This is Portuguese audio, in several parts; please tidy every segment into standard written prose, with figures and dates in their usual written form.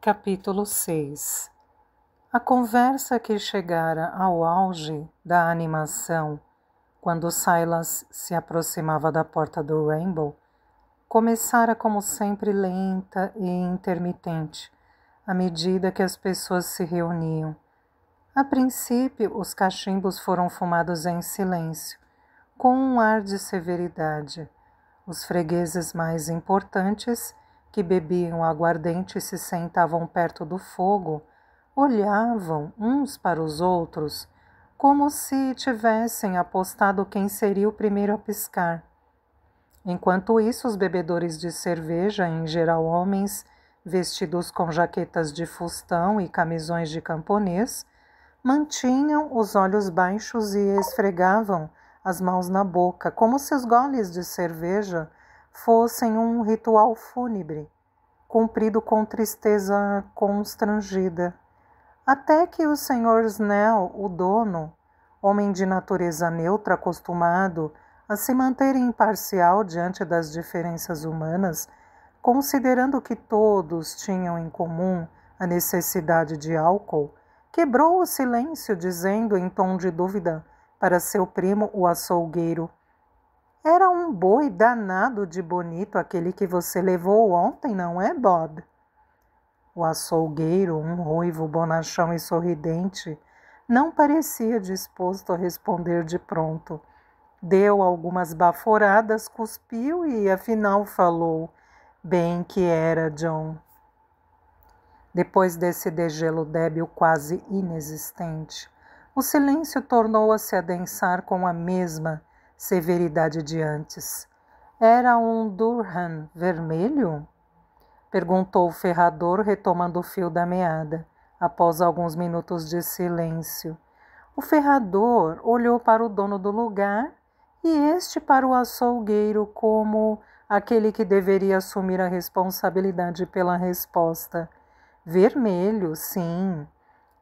Capítulo 6. A conversa que chegara ao auge da animação, quando Silas se aproximava da porta do Rainbow, começara como sempre lenta e intermitente, à medida que as pessoas se reuniam. A princípio, os cachimbos foram fumados em silêncio, com um ar de severidade. Os fregueses mais importantes, que bebiam aguardente e se sentavam perto do fogo, olhavam uns para os outros, como se tivessem apostado quem seria o primeiro a piscar. Enquanto isso, os bebedores de cerveja, em geral homens vestidos com jaquetas de fustão e camisões de camponês, mantinham os olhos baixos e esfregavam as mãos na boca, como se os goles de cerveja fossem um ritual fúnebre, cumprido com tristeza constrangida. Até que o Sr. Snell, o dono, homem de natureza neutra, acostumado a se manter imparcial diante das diferenças humanas, considerando que todos tinham em comum a necessidade de álcool, quebrou o silêncio, dizendo em tom de dúvida para seu primo, o açougueiro: "Era um boi danado de bonito aquele que você levou ontem, não é, Bob?" O açougueiro, um ruivo bonachão e sorridente, não parecia disposto a responder de pronto. Deu algumas baforadas, cuspiu e afinal falou: "Bem que era, John." Depois desse degelo débil quase inexistente, o silêncio tornou a se adensar com a mesma severidade de antes. "Era um Durham vermelho?" perguntou o ferrador, retomando o fio da meada, após alguns minutos de silêncio. O ferrador olhou para o dono do lugar e este para o açougueiro como aquele que deveria assumir a responsabilidade pela resposta. "Vermelho, sim",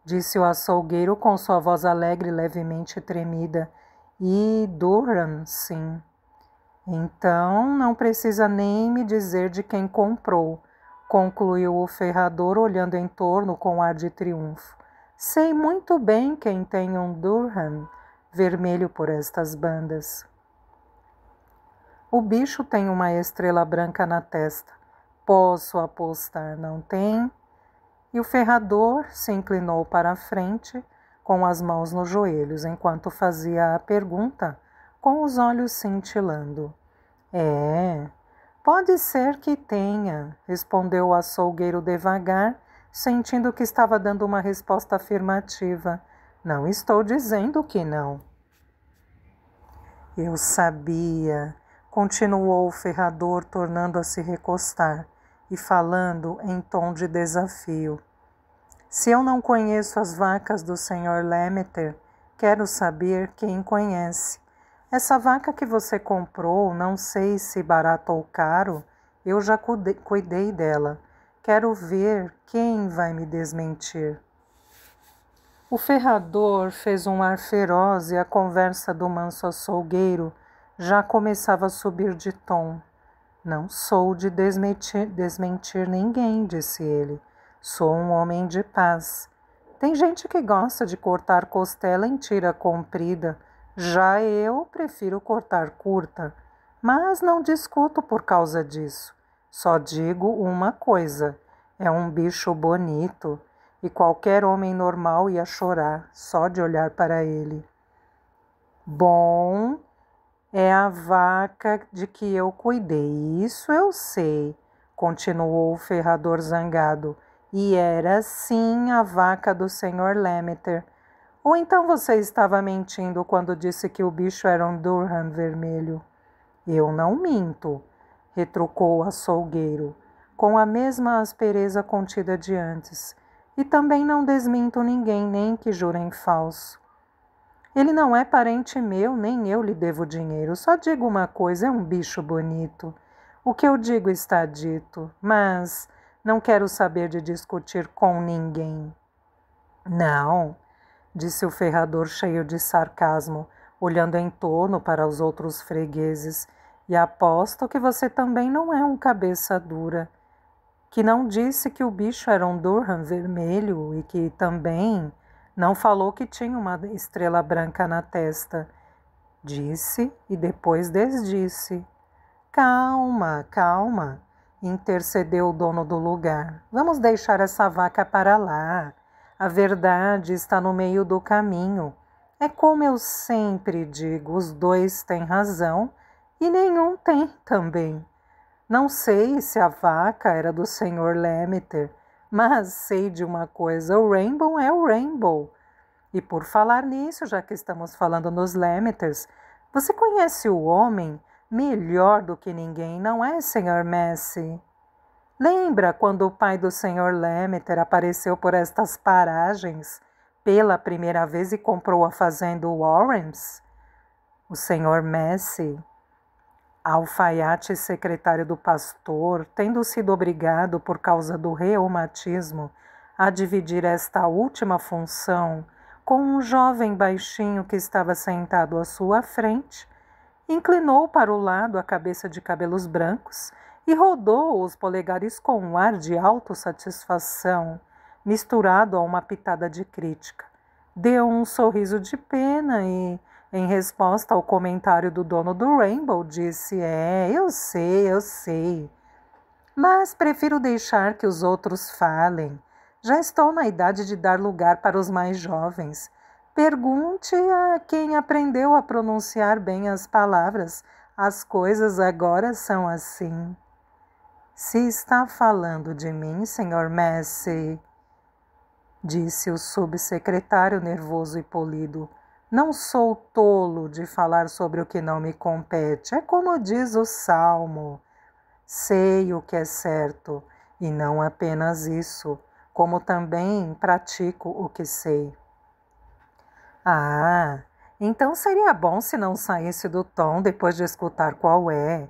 disse o açougueiro com sua voz alegre e levemente tremida. "E Durham, sim." "Então não precisa nem me dizer de quem comprou", concluiu o ferrador, olhando em torno com ar de triunfo. "Sei muito bem quem tem um Durham vermelho por estas bandas." "O bicho tem uma estrela branca na testa. Posso apostar, não tem?" E o ferrador se inclinou para a frente, com as mãos nos joelhos, enquanto fazia a pergunta, com os olhos cintilando. "É, pode ser que tenha", respondeu o açougueiro devagar, sentindo que estava dando uma resposta afirmativa. "Não estou dizendo que não." "Eu sabia", continuou o ferrador, tornando a se recostar e falando em tom de desafio. "Se eu não conheço as vacas do Sr. Lemmeter, quero saber quem conhece. Essa vaca que você comprou, não sei se barato ou caro, eu já cuidei dela. Quero ver quem vai me desmentir." O ferrador fez um ar feroz e a conversa do manso açougueiro já começava a subir de tom. "Não sou de desmentir ninguém", disse ele. "Sou um homem de paz. Tem gente que gosta de cortar costela em tira comprida. Já eu prefiro cortar curta, mas não discuto por causa disso. Só digo uma coisa: é um bicho bonito, e qualquer homem normal ia chorar só de olhar para ele." "Bom, é a vaca de que eu cuidei, isso eu sei", continuou o ferrador zangado. "E era sim a vaca do Sr. Lemmeter. Ou então você estava mentindo quando disse que o bicho era um Durham vermelho?" "Eu não minto", retrucou o açougueiro, com a mesma aspereza contida de antes. "E também não desminto ninguém, nem que jure em falso. Ele não é parente meu, nem eu lhe devo dinheiro. Só digo uma coisa: é um bicho bonito. O que eu digo está dito, mas não quero saber de discutir com ninguém." "Não", disse o ferrador cheio de sarcasmo, olhando em torno para os outros fregueses. "E aposto que você também não é um cabeça dura." que não disse que o bicho era um Durham vermelho e que também não falou que tinha uma estrela branca na testa. Disse e depois desdisse. Calma, calma, intercedeu o dono do lugar. Vamos deixar essa vaca para lá. A verdade está no meio do caminho. É como eu sempre digo, os dois têm razão e nenhum tem também. Não sei se a vaca era do Sr. Lemmeter, mas sei de uma coisa, o Rainbow é o Rainbow. E por falar nisso, já que estamos falando nos Lemmeters, você conhece o homem melhor do que ninguém, não é, Sr. Massey? Lembra quando o pai do Sr. Lemmeter apareceu por estas paragens pela primeira vez e comprou a fazenda Warrens? O Sr. Massey, alfaiate secretário do pastor, tendo sido obrigado por causa do reumatismo a dividir esta última função com um jovem baixinho que estava sentado à sua frente, inclinou para o lado a cabeça de cabelos brancos e rodou os polegares com um ar de autossatisfação, misturado a uma pitada de crítica. Deu um sorriso de pena e, em resposta ao comentário do dono do Rainbow, disse: eu sei. Mas prefiro deixar que os outros falem. Já estou na idade de dar lugar para os mais jovens. Pergunte a quem aprendeu a pronunciar bem as palavras. As coisas agora são assim. Se está falando de mim, Sr. Massey, disse o subsecretário nervoso e polido, não sou tolo de falar sobre o que não me compete. É como diz o Salmo. Sei o que é certo, e não apenas isso, como também pratico o que sei. Ah, então seria bom se não saísse do tom depois de escutar qual é.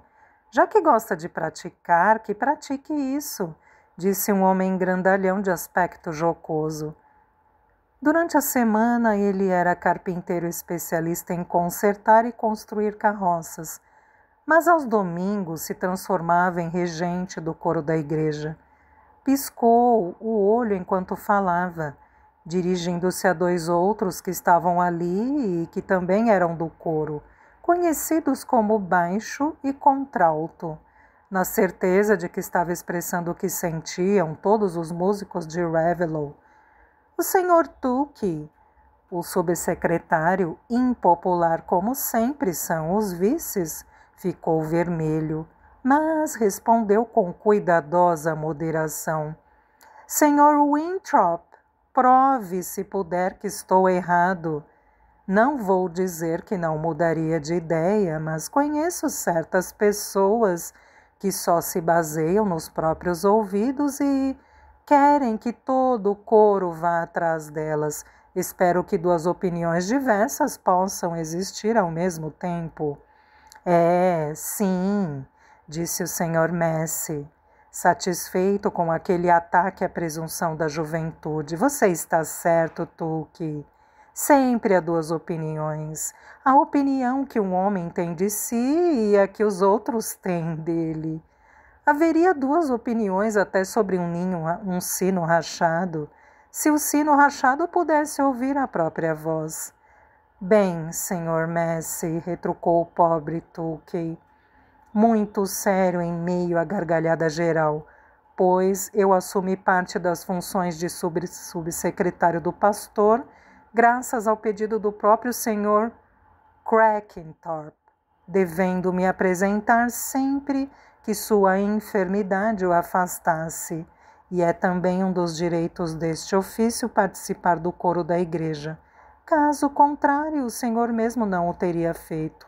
Já que gosta de praticar, que pratique isso, disse um homem grandalhão de aspecto jocoso. Durante a semana ele era carpinteiro especialista em consertar e construir carroças, mas aos domingos se transformava em regente do coro da igreja. Piscou o olho enquanto falava, dirigindo-se a dois outros que estavam ali e que também eram do coro, conhecidos como baixo e contralto, na certeza de que estava expressando o que sentiam todos os músicos de Raveloe. O Sr. Tukey, o subsecretário, impopular como sempre são os vices, ficou vermelho, mas respondeu com cuidadosa moderação. Sr. Winthrop, prove se puder que estou errado. Não vou dizer que não mudaria de ideia, mas conheço certas pessoas que só se baseiam nos próprios ouvidos e querem que todo o coro vá atrás delas. Espero que duas opiniões diversas possam existir ao mesmo tempo. Sim, disse o Sr. Massey, satisfeito com aquele ataque à presunção da juventude. Você está certo, Tukey. Sempre há duas opiniões. A opinião que um homem tem de si e a que os outros têm dele. Haveria duas opiniões até sobre um sino rachado, se o sino rachado pudesse ouvir a própria voz. Bem, Sr. Massey, retrucou o pobre Tukey, muito sério em meio à gargalhada geral, pois eu assumi parte das funções de subsecretário do pastor, graças ao pedido do próprio Sr. Crackenthorpe, devendo me apresentar sempre que sua enfermidade o afastasse, e é também um dos direitos deste ofício participar do coro da igreja. Caso contrário, o senhor mesmo não o teria feito.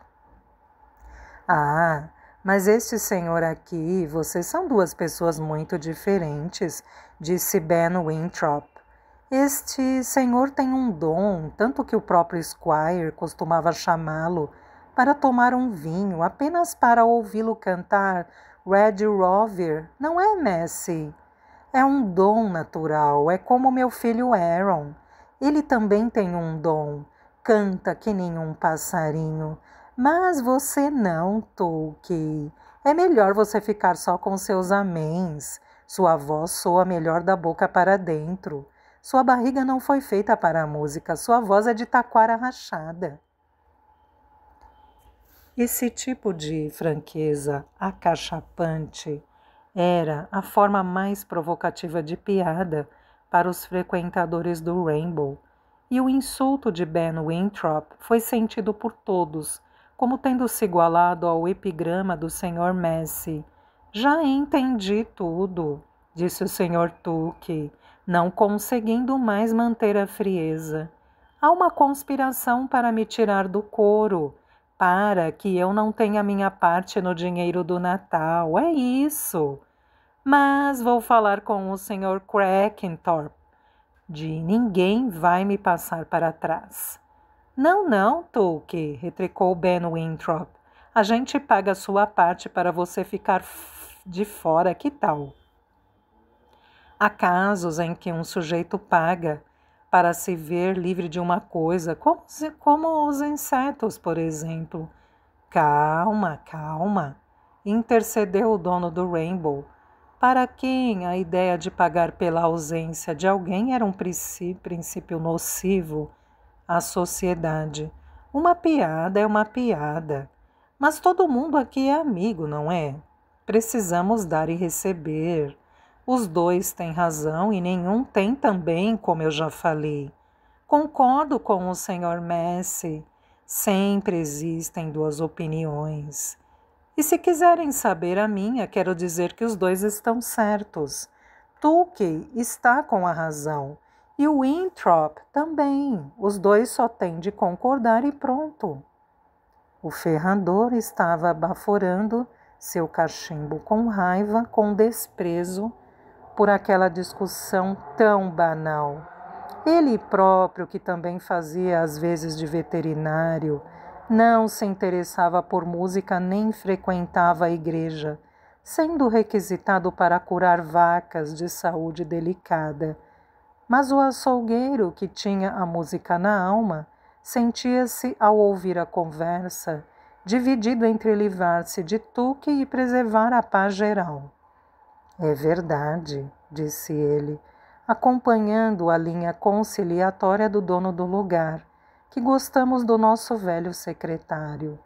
Ah, mas este senhor aqui e você são duas pessoas muito diferentes, disse Ben Winthrop. Este senhor tem um dom, tanto que o próprio Squire costumava chamá-lo, para tomar um vinho, apenas para ouvi-lo cantar Red Rover, não é, Massey? É um dom natural, é como meu filho Aaron. Ele também tem um dom, canta que nem um passarinho. Mas você não, Tukey. É melhor você ficar só com seus améns. Sua voz soa melhor da boca para dentro. Sua barriga não foi feita para a música, sua voz é de taquara rachada. Esse tipo de franqueza acachapante era a forma mais provocativa de piada para os frequentadores do Rainbow, e o insulto de Ben Winthrop foi sentido por todos, como tendo se igualado ao epigrama do Sr. Messi. Já entendi tudo, disse o Sr. Tuque, não conseguindo mais manter a frieza. Há uma conspiração para me tirar do coro, para que eu não tenha minha parte no dinheiro do Natal. É isso. Mas vou falar com o Sr. Crackenthorpe. De ninguém vai me passar para trás. Não, não, Tuque, retrucou Ben Winthrop. A gente paga a sua parte para você ficar de fora, que tal? Há casos em que um sujeito paga para se ver livre de uma coisa, como os insetos, por exemplo. Calma, calma, intercedeu o dono do Rainbow, para quem a ideia de pagar pela ausência de alguém era um princípio nocivo à sociedade. Uma piada é uma piada, mas todo mundo aqui é amigo, não é? Precisamos dar e receber. Os dois têm razão e nenhum tem também, como eu já falei. Concordo com o Sr. Messi. Sempre existem duas opiniões. E se quiserem saber a minha, quero dizer que os dois estão certos. Tuque está com a razão. E o Winthrop também. Os dois só têm de concordar e pronto. O ferrador estava baforando seu cachimbo com raiva, com desprezo por aquela discussão tão banal. Ele próprio, que também fazia às vezes de veterinário, não se interessava por música nem frequentava a igreja, sendo requisitado para curar vacas de saúde delicada. Mas o açougueiro, que tinha a música na alma, sentia-se, ao ouvir a conversa, dividido entre livrar-se de Tuque e preservar a paz geral. É verdade, disse ele, acompanhando a linha conciliatória do dono do lugar, que gostamos do nosso velho secretário.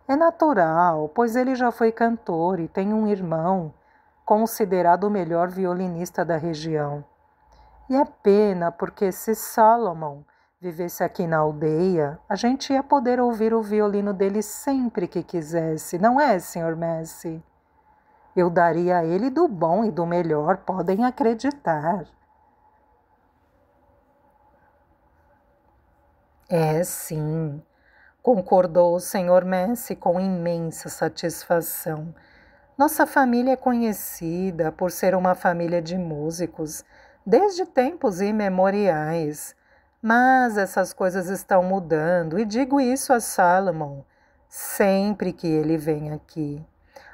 É natural, pois ele já foi cantor e tem um irmão, considerado o melhor violinista da região. E é pena, porque se Solomon vivesse aqui na aldeia, a gente ia poder ouvir o violino dele sempre que quisesse, não é, Sr. Messi? Eu daria a ele do bom e do melhor, podem acreditar. É, sim, concordou o Sr. Messi com imensa satisfação. Nossa família é conhecida por ser uma família de músicos, desde tempos imemoriais. Mas essas coisas estão mudando, e digo isso a Salomon sempre que ele vem aqui.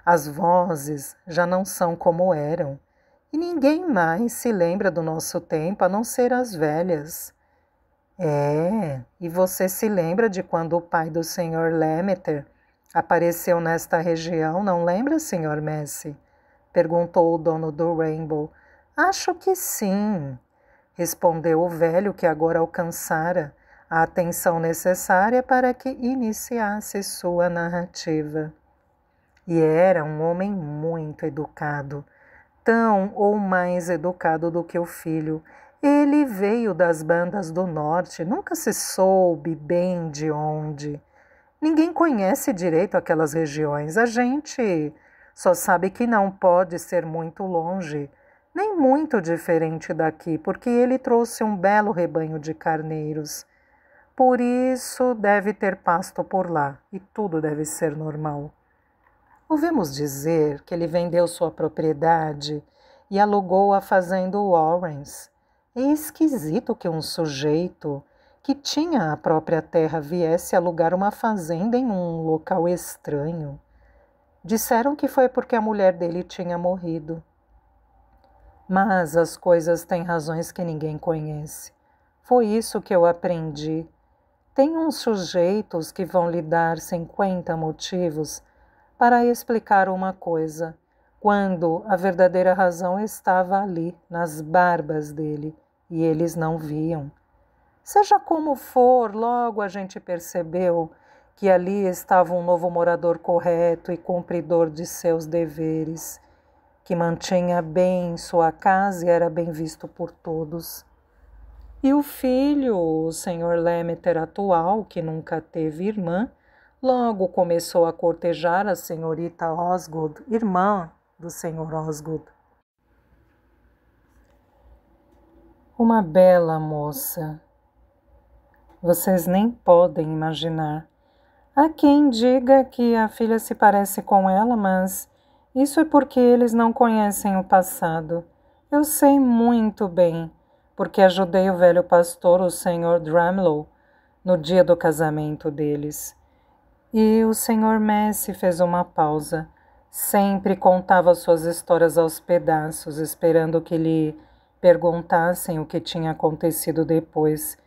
As vozes já não são como eram, e ninguém mais se lembra do nosso tempo a não ser as velhas. É, e você se lembra de quando o pai do Sr. Lemaitre apareceu nesta região, não lembra, Sr. Messi? Perguntou o dono do Rainbow. Acho que sim, respondeu o velho, que agora alcançara a atenção necessária para que iniciasse sua narrativa. E era um homem muito educado, tão ou mais educado do que o filho. Ele veio das bandas do norte, nunca se soube bem de onde. Ninguém conhece direito aquelas regiões. A gente só sabe que não pode ser muito longe, nem muito diferente daqui, porque ele trouxe um belo rebanho de carneiros. Por isso deve ter pasto por lá, e tudo deve ser normal. Ouvimos dizer que ele vendeu sua propriedade e alugou a fazenda Warrens. É esquisito que um sujeito que tinha a própria terra viesse alugar uma fazenda em um local estranho. Disseram que foi porque a mulher dele tinha morrido. Mas as coisas têm razões que ninguém conhece. Foi isso que eu aprendi. Tem uns sujeitos que vão lhe dar 50 motivos para explicar uma coisa, quando a verdadeira razão estava ali, nas barbas dele, e eles não viam. Seja como for, logo a gente percebeu que ali estava um novo morador correto e cumpridor de seus deveres, que mantinha bem sua casa e era bem visto por todos. E o filho, o Sr. Lemmeter atual, que nunca teve irmã, logo começou a cortejar a senhorita Osgood, irmã do Sr. Osgood. Uma bela moça. Vocês nem podem imaginar. Há quem diga que a filha se parece com ela, mas isso é porque eles não conhecem o passado. Eu sei muito bem, porque ajudei o velho pastor, o Sr. Dramlow, no dia do casamento deles. E o Sr. Messi fez uma pausa. Sempre contava suas histórias aos pedaços, esperando que lhe perguntassem o que tinha acontecido depois.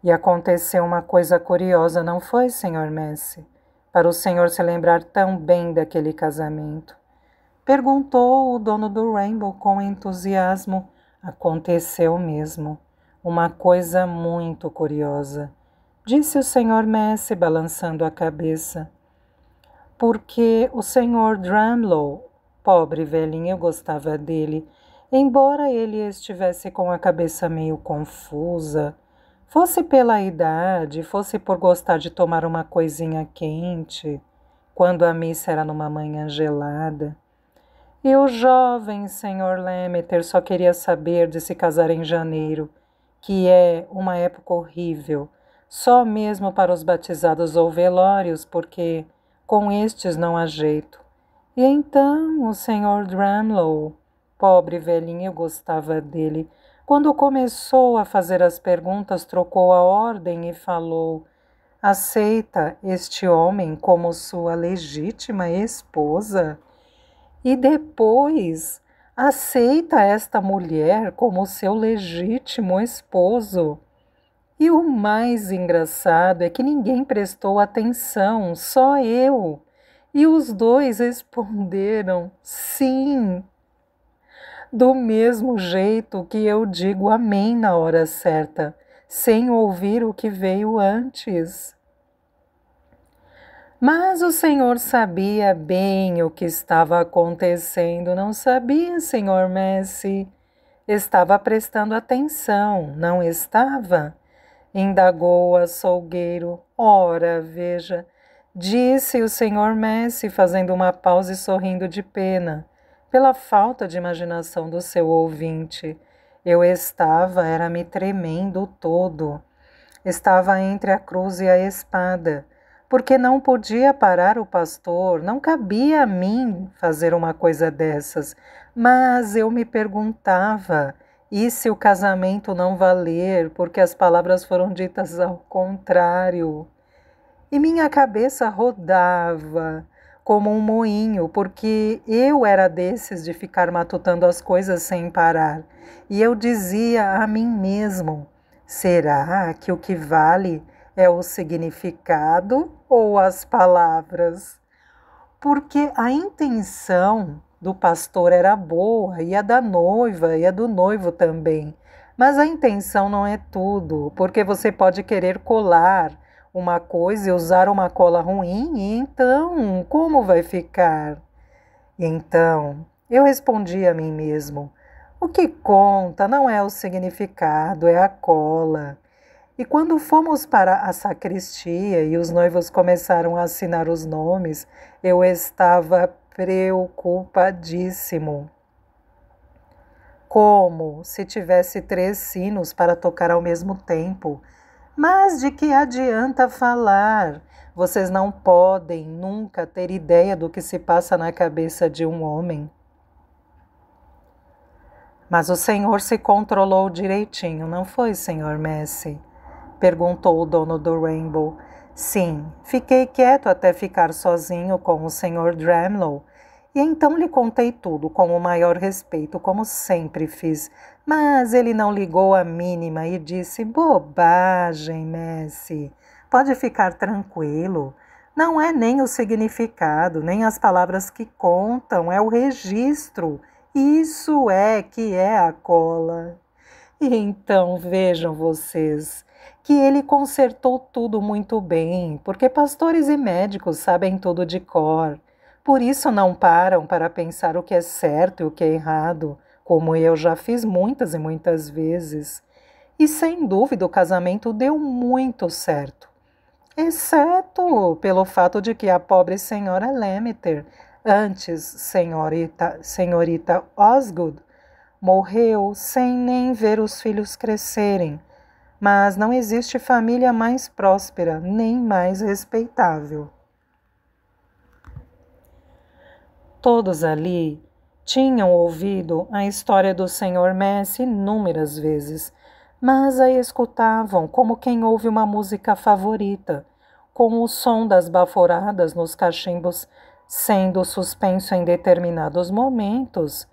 E aconteceu uma coisa curiosa, não foi, Sr. Messi? Para o senhor se lembrar tão bem daquele casamento. Perguntou o dono do Rainbow com entusiasmo. Aconteceu mesmo. Uma coisa muito curiosa, disse o Sr. Messi, balançando a cabeça. Porque o Sr. Dramlow, pobre velhinho, eu gostava dele, embora ele estivesse com a cabeça meio confusa, fosse pela idade, fosse por gostar de tomar uma coisinha quente, quando a missa era numa manhã gelada. E o jovem Sr. Lemmeter só queria saber de se casar em janeiro, que é uma época horrível, só mesmo para os batizados ou velórios, porque com estes não há jeito. E então o Sr. Dramlow, pobre velhinho, eu gostava dele, quando começou a fazer as perguntas, trocou a ordem e falou: aceita este homem como sua legítima esposa? E depois, aceita esta mulher como seu legítimo esposo? E o mais engraçado é que ninguém prestou atenção, só eu. E os dois responderam sim. Do mesmo jeito que eu digo amém na hora certa, sem ouvir o que veio antes. Mas o Senhor sabia bem o que estava acontecendo, não sabia, Sr. Messi? Estava prestando atenção, não estava? Indagou o açougueiro. Ora, veja, disse o Sr. Messi, fazendo uma pausa e sorrindo de pena pela falta de imaginação do seu ouvinte. Eu era me tremendo todo. Estava entre a cruz e a espada, porque não podia parar o pastor, não cabia a mim fazer uma coisa dessas. Mas eu me perguntava, e se o casamento não valer, porque as palavras foram ditas ao contrário? E minha cabeça rodava como um moinho, porque eu era desses de ficar matutando as coisas sem parar. E eu dizia a mim mesmo: será que o que vale é o significado ou as palavras? Porque a intenção do pastor era boa, e a da noiva e a do noivo também. Mas a intenção não é tudo, porque você pode querer colar uma coisa e usar uma cola ruim, e então como vai ficar? E então eu respondi a mim mesmo: o que conta não é o significado, é a cola. E quando fomos para a sacristia e os noivos começaram a assinar os nomes, eu estava preocupadíssimo. Como se tivesse 3 sinos para tocar ao mesmo tempo. Mas de que adianta falar? Vocês não podem nunca ter ideia do que se passa na cabeça de um homem. Mas o senhor se controlou direitinho, não foi, Sr. Messi? Perguntou o dono do Rainbow. Sim, fiquei quieto até ficar sozinho com o Sr. Dramlow. E então lhe contei tudo com o maior respeito, como sempre fiz. Mas ele não ligou a mínima e disse: bobagem, Messi. Pode ficar tranquilo. Não é nem o significado, nem as palavras que contam, é o registro. Isso é que é a cola. E então vejam vocês que ele consertou tudo muito bem, porque pastores e médicos sabem tudo de cor. Por isso não param para pensar o que é certo e o que é errado, como eu já fiz muitas e muitas vezes. E sem dúvida o casamento deu muito certo, exceto pelo fato de que a pobre senhora Lemmeter, antes senhorita Osgood, morreu sem nem ver os filhos crescerem, mas não existe família mais próspera nem mais respeitável. Todos ali tinham ouvido a história do Sr. Messi inúmeras vezes, mas a escutavam como quem ouve uma música favorita, com o som das baforadas nos cachimbos sendo suspenso em determinados momentos,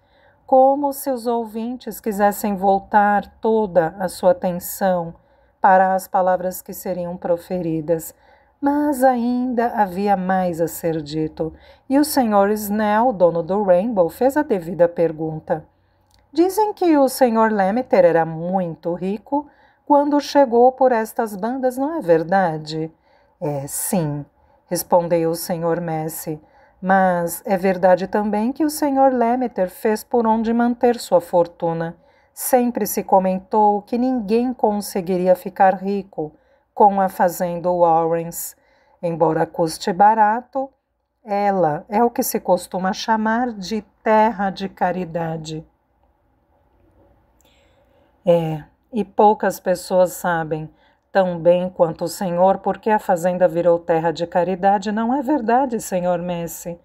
como se os ouvintes quisessem voltar toda a sua atenção para as palavras que seriam proferidas. Mas ainda havia mais a ser dito, e o Sr. Snell, dono do Rainbow, fez a devida pergunta. Dizem que o Sr. Lemmeter era muito rico quando chegou por estas bandas, não é verdade? É, sim, respondeu o Sr. Messi, mas é verdade também que o Sr. Lemmeter fez por onde manter sua fortuna. Sempre se comentou que ninguém conseguiria ficar rico com a fazenda Warrens. Embora custe barato, ela é o que se costuma chamar de terra de caridade. E poucas pessoas sabem, tão bem quanto o senhor, porque a fazenda virou terra de caridade. Não é verdade, senhor Messi?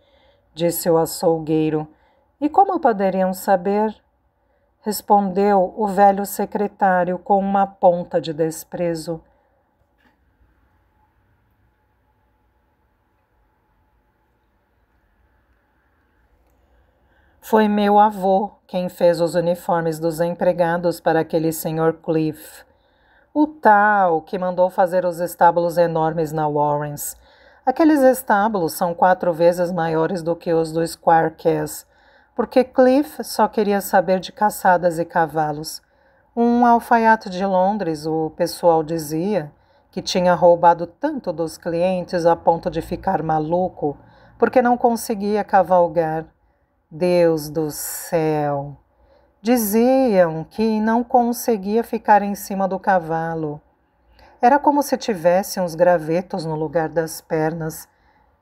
Disse o açougueiro. E como poderiam saber? Respondeu o velho secretário com uma ponta de desprezo. Foi meu avô quem fez os uniformes dos empregados para aquele Sr. Cliff. O tal que mandou fazer os estábulos enormes na Warrens. Aqueles estábulos são 4 vezes maiores do que os do Squire Cass, porque Cliff só queria saber de caçadas e cavalos. Um alfaiate de Londres, o pessoal dizia, que tinha roubado tanto dos clientes a ponto de ficar maluco, porque não conseguia cavalgar. Deus do céu! Diziam que não conseguia ficar em cima do cavalo. Era como se tivesse uns gravetos no lugar das pernas.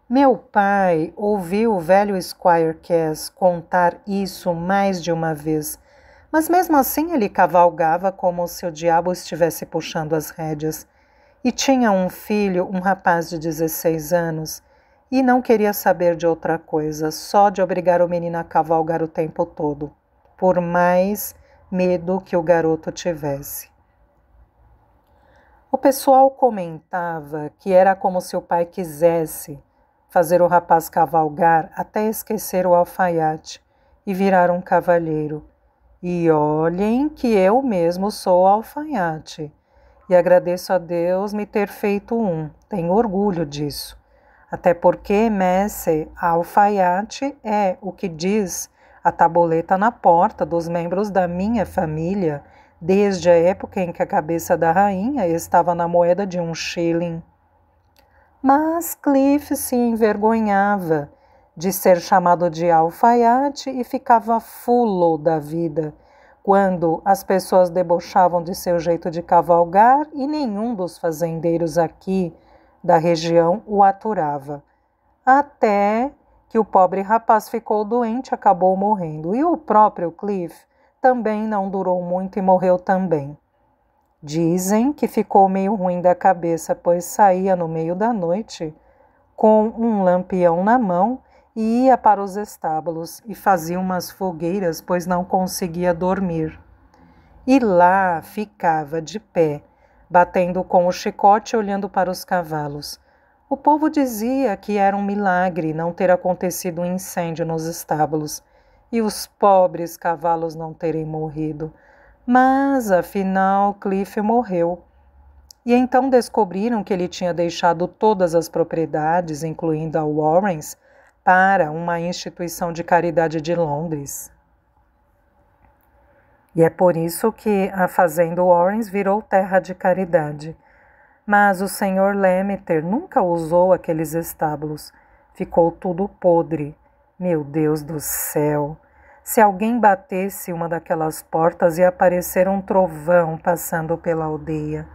Meu pai ouviu o velho Squire Cass contar isso mais de uma vez, mas mesmo assim ele cavalgava como se o diabo estivesse puxando as rédeas. E tinha um filho, um rapaz de 16 anos, e não queria saber de outra coisa, só de obrigar o menino a cavalgar o tempo todo, por mais medo que o garoto tivesse. O pessoal comentava que era como se o pai quisesse fazer o rapaz cavalgar até esquecer o alfaiate e virar um cavalheiro. E olhem que eu mesmo sou alfaiate, e agradeço a Deus me ter feito um, tenho orgulho disso. Até porque, Messi, a alfaiate é o que diz a tabuleta na porta dos membros da minha família, desde a época em que a cabeça da rainha estava na moeda de 1 shilling. Mas Cliff se envergonhava de ser chamado de alfaiate e ficava fulo da vida quando as pessoas debochavam de seu jeito de cavalgar e nenhum dos fazendeiros aqui da região o aturava. Até que o pobre rapaz ficou doente e acabou morrendo. E o próprio Cliff também não durou muito e morreu também. Dizem que ficou meio ruim da cabeça, pois saía no meio da noite com um lampião na mão e ia para os estábulos e fazia umas fogueiras, pois não conseguia dormir. E lá ficava de pé, batendo com o chicote e olhando para os cavalos. O povo dizia que era um milagre não ter acontecido um incêndio nos estábulos e os pobres cavalos não terem morrido. Mas, afinal, Cliff morreu. E então descobriram que ele tinha deixado todas as propriedades, incluindo a Warrens, para uma instituição de caridade de Londres. E é por isso que a fazenda Warrens virou terra de caridade. Mas o Sr. Lemmeter nunca usou aqueles estábulos. Ficou tudo podre. Meu Deus do céu! Se alguém batesse uma daquelas portas ia aparecer um trovão passando pela aldeia.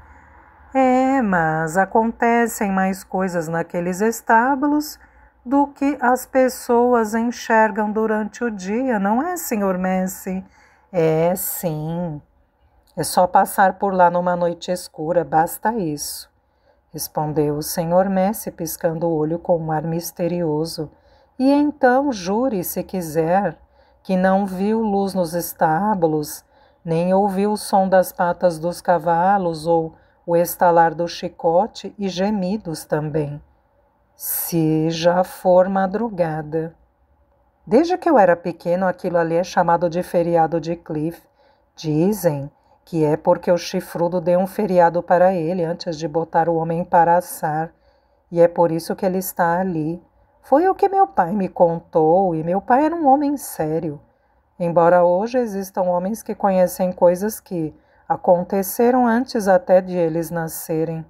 Mas acontecem mais coisas naqueles estábulos do que as pessoas enxergam durante o dia, não é, Sr. Messi? É, sim. É só passar por lá numa noite escura, basta isso, respondeu o Sr. Messi, piscando o olho com um ar misterioso. E então jure, se quiser, que não viu luz nos estábulos, nem ouviu o som das patas dos cavalos ou o estalar do chicote e gemidos também. Se já for madrugada. Desde que eu era pequeno, aquilo ali é chamado de feriado de Cliff. Dizem que é porque o chifrudo deu um feriado para ele antes de botar o homem para assar, e é por isso que ele está ali. Foi o que meu pai me contou, e meu pai era um homem sério. Embora hoje existam homens que conhecem coisas que aconteceram antes até de eles nascerem.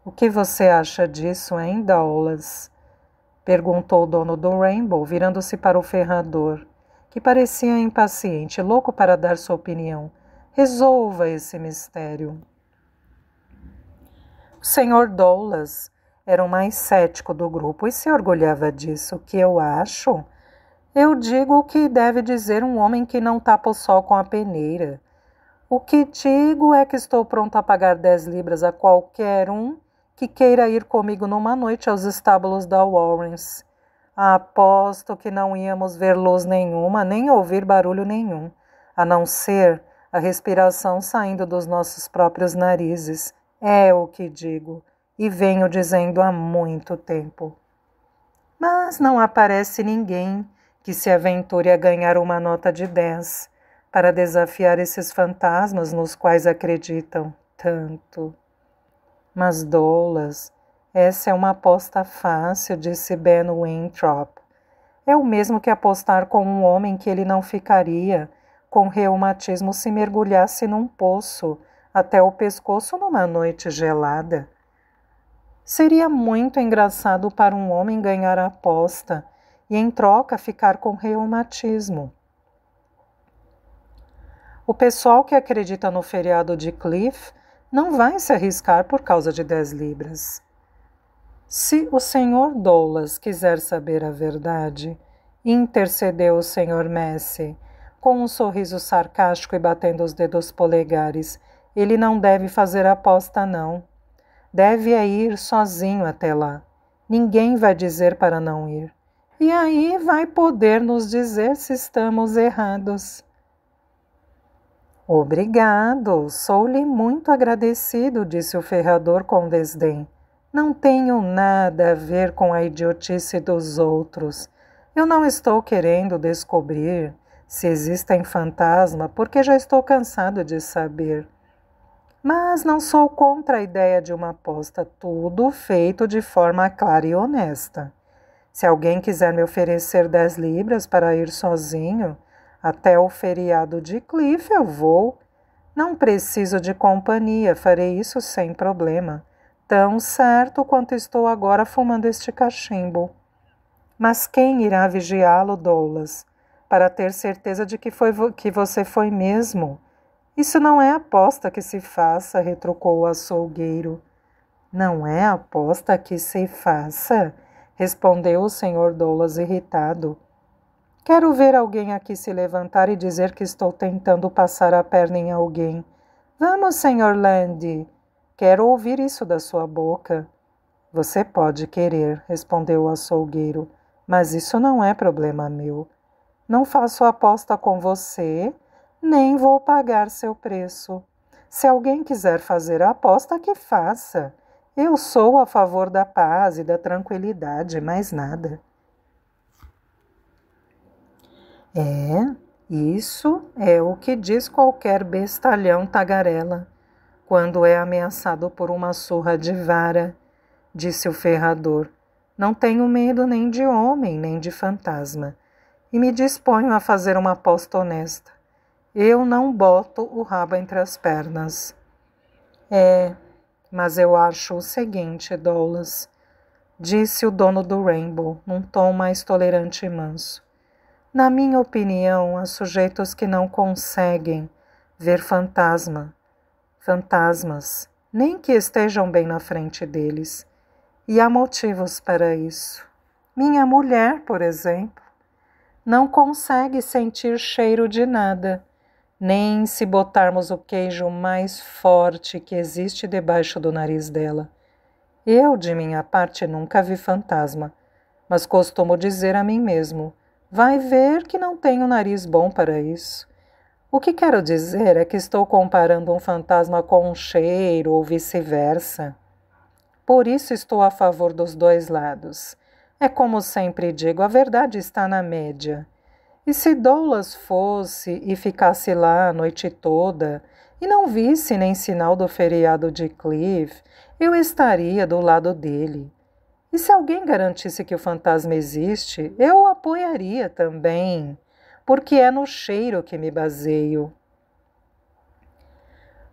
O que você acha disso, hein, Dawlas? Perguntou o dono do Rainbow, virando-se para o ferrador, que parecia impaciente, louco para dar sua opinião. Resolva esse mistério. O Sr. Dawlas era o mais cético do grupo e se orgulhava disso. O que eu acho? Eu digo o que deve dizer um homem que não tapa o sol com a peneira. O que digo é que estou pronto a pagar 10 libras a qualquer um que queira ir comigo numa noite aos estábulos da Warrens. Aposto que não íamos ver luz nenhuma, nem ouvir barulho nenhum, a não ser a respiração saindo dos nossos próprios narizes. É o que digo, e venho dizendo há muito tempo. Mas não aparece ninguém que se aventure a ganhar uma nota de 10 para desafiar esses fantasmas nos quais acreditam tanto. Mas, Dawlas, essa é uma aposta fácil, disse Ben Winthrop. É o mesmo que apostar com um homem que ele não ficaria com reumatismo se mergulhasse num poço até o pescoço numa noite gelada. Seria muito engraçado para um homem ganhar a aposta e, em troca, ficar com reumatismo. O pessoal que acredita no feriado de Cliff não vai se arriscar por causa de 10 libras. Se o Sr. Dawlas quiser saber a verdade, intercedeu o Sr. Messi, com um sorriso sarcástico e batendo os dedos polegares, ele não deve fazer aposta, não. Deve ir sozinho até lá. Ninguém vai dizer para não ir. E aí vai poder nos dizer se estamos errados. Obrigado, sou-lhe muito agradecido, disse o ferrador com desdém. Não tenho nada a ver com a idiotice dos outros. Eu não estou querendo descobrir se existem fantasmas, porque já estou cansado de saber. Mas não sou contra a ideia de uma aposta, tudo feito de forma clara e honesta. Se alguém quiser me oferecer 10 libras para ir sozinho até o feriado de Cliff, eu vou. Não preciso de companhia, farei isso sem problema. Tão certo quanto estou agora fumando este cachimbo. Mas quem irá vigiá-lo, Dawlas, para ter certeza de que você foi mesmo? Isso não é aposta que se faça, retrucou o açougueiro. Não é aposta que se faça? Respondeu o Sr. Dawlas irritado. Quero ver alguém aqui se levantar e dizer que estou tentando passar a perna em alguém. Vamos, Sr. Landy. Quero ouvir isso da sua boca. Você pode querer, respondeu o açougueiro, mas isso não é problema meu. Não faço aposta com você, nem vou pagar seu preço. Se alguém quiser fazer a aposta, que faça. Eu sou a favor da paz e da tranquilidade, mais nada. Isso é o que diz qualquer bestalhão tagarela. quando é ameaçado por uma surra de vara, disse o ferrador. Não tenho medo nem de homem, nem de fantasma, e me disponho a fazer uma aposta honesta. Eu não boto o rabo entre as pernas. Mas eu acho o seguinte, Douglas, disse o dono do Rainbow, num tom mais tolerante e manso. Na minha opinião, há sujeitos que não conseguem ver fantasmas, nem que estejam bem na frente deles. E há motivos para isso. Minha mulher, por exemplo, não consegue sentir cheiro de nada, nem se botarmos o queijo mais forte que existe debaixo do nariz dela. Eu, de minha parte, nunca vi fantasma, mas costumo dizer a mim mesmo, vai ver que não tenho nariz bom para isso. O que quero dizer é que estou comparando um fantasma com um cheiro ou vice-versa. Por isso estou a favor dos dois lados. É como sempre digo, a verdade está na média. E se Douglas fosse e ficasse lá a noite toda e não visse nem sinal do feriado de Cliff, eu estaria do lado dele. E se alguém garantisse que o fantasma existe, eu o apoiaria também, porque é no cheiro que me baseio.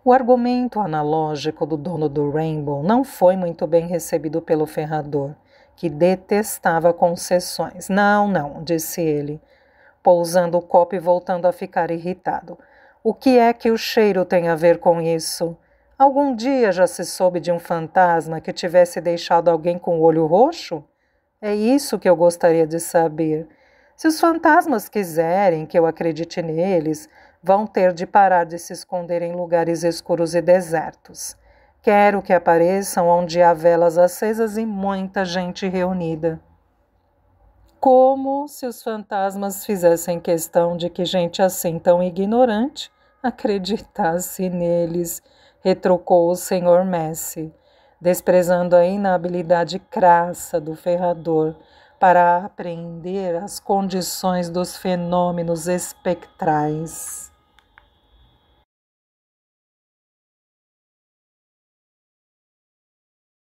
O argumento analógico do dono do Rainbow não foi muito bem recebido pelo ferrador, que detestava concessões. Não, disse ele, pousando o copo e voltando a ficar irritado. O que é que o cheiro tem a ver com isso? Algum dia já se soube de um fantasma que tivesse deixado alguém com o olho roxo? É isso que eu gostaria de saber. Se os fantasmas quiserem que eu acredite neles, vão ter de parar de se esconder em lugares escuros e desertos. Quero que apareçam onde há velas acesas e muita gente reunida. Como se os fantasmas fizessem questão de que gente assim tão ignorante acreditasse neles, retrucou o Sr. Messi, desprezando a inabilidade crassa do ferrador para apreender as condições dos fenômenos espectrais.